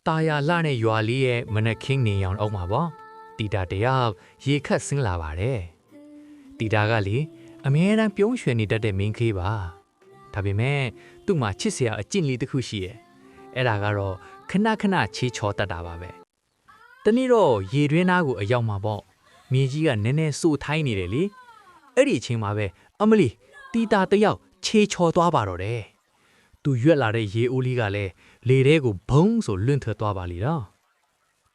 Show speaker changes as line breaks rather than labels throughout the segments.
ตายาล่าในยัวลีเอมันน่ะคิงเนียงออกมาบ่ตีดาเตียวเยคัดซิงลาบาเด้ตีดากะลีအမြဲတမ်းပြုံးရွှင်နေတတ်တဲ့မင်းခေးပါဒါပေမဲ့သူ့မှာချစ်စရာအကျင့်လေးတစ်ခုရှိရဲ့အဲ့ဒါကတော့ခဏခဏချေးချော်တတ်တာပါပဲတနေ့တော့ရေတွင်းသားကိုအရောက်မှာပေါ့မြေကြီးကနည်းနည်းစို့ထိုင်းနေတယ်လေအဲ့ဒီအချိန်မှာပဲအမလီတီတာတယောက်ချေးချော်သွားပါတော့တယ်သူရွက်လာတဲ့ရေအိုးလေးကလည်းလေထဲကိုဘုံဆိုလွင့်ထွက်သွားပါလိတော့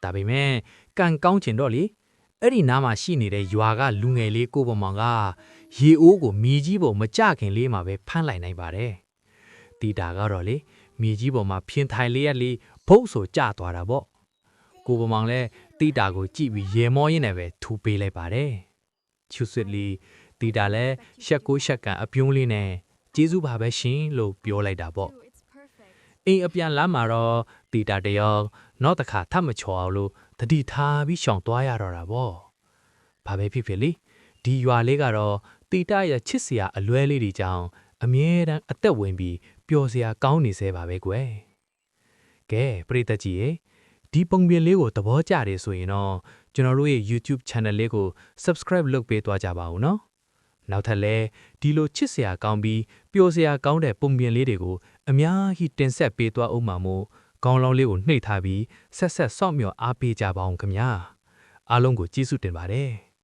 ဒါပေမဲ့ကန်ကောင်းကျင်တော့လေအဲ့ဒီနားမှာရှိနေတဲ့ရွာကလူငယ်လေးကိုပေါ်မောင်ကရေအိုးကိုမြေကြီးပေါ်မကျခင်လေးမှာပဲဖမ်းလိုက်နိုင်ပါတယ်။တီတာကတော့လေမြေကြီးပေါ်မှာဖျင်ထိုင်လေးရလေးဘုတ်ဆိုကျသွားတာပေါ့။ကိုပေါ်မောင်လည်းတီတာကိုကြည့်ပြီးရေမောရင်းနဲ့ပဲထူပေးလိုက်ပါတယ်။ချူဆွစ်လီတီတာလည်းရှက်ကိုရှက်ကန်အပြုံးလေးနဲ့ကျေးဇူးပါပဲရှင်လို့ပြောလိုက်တာပေါ့။အိမ်အပြန်လမ်းမှာတော့တီတာတယောက်နောက်တစ်ခါထပ်မချော်အောင်လို့တတိထားပြီးရှောင်သွားရတော့တာပေါ့။ဘာပဲဖြစ်ဖြစ်လေဒီရွာလေးကတော့တီတာရဲ့ချစ်စရာအလွဲလေးတွေကြောင့်အမြဲတမ်းအသက်ဝင်ပြီးပျော်စရာကောင်းနေသေးပါပဲကွယ်။ကဲပရိသတ်ကြီးရေဒီပုံပြင်လေးကိုသဘောကျတယ်ဆိုရင်တော့ကျွန်တော်တို့ရဲ့ YouTube Channel လေးကို Subscribe လုပ်ပေးသွားကြပါဦးနော်။နောက်ထပ်လည်းဒီလိုချစ်စရာကောင်းပြီးပျော်စရာကောင်းတဲ့ပုံပြင်လေးတွေကိုအများကြီးတင်ဆက်ပေးသွားအောင်မှာမို့ကောင်းလောင်းလေးကိုနှိပ်ထားပြီးဆက်ဆက်ဆော့မြော်အားပေးကြပါအောင်ခင်ဗျာအားလုံးကိုကျေးဇူးတင်ပါတယ်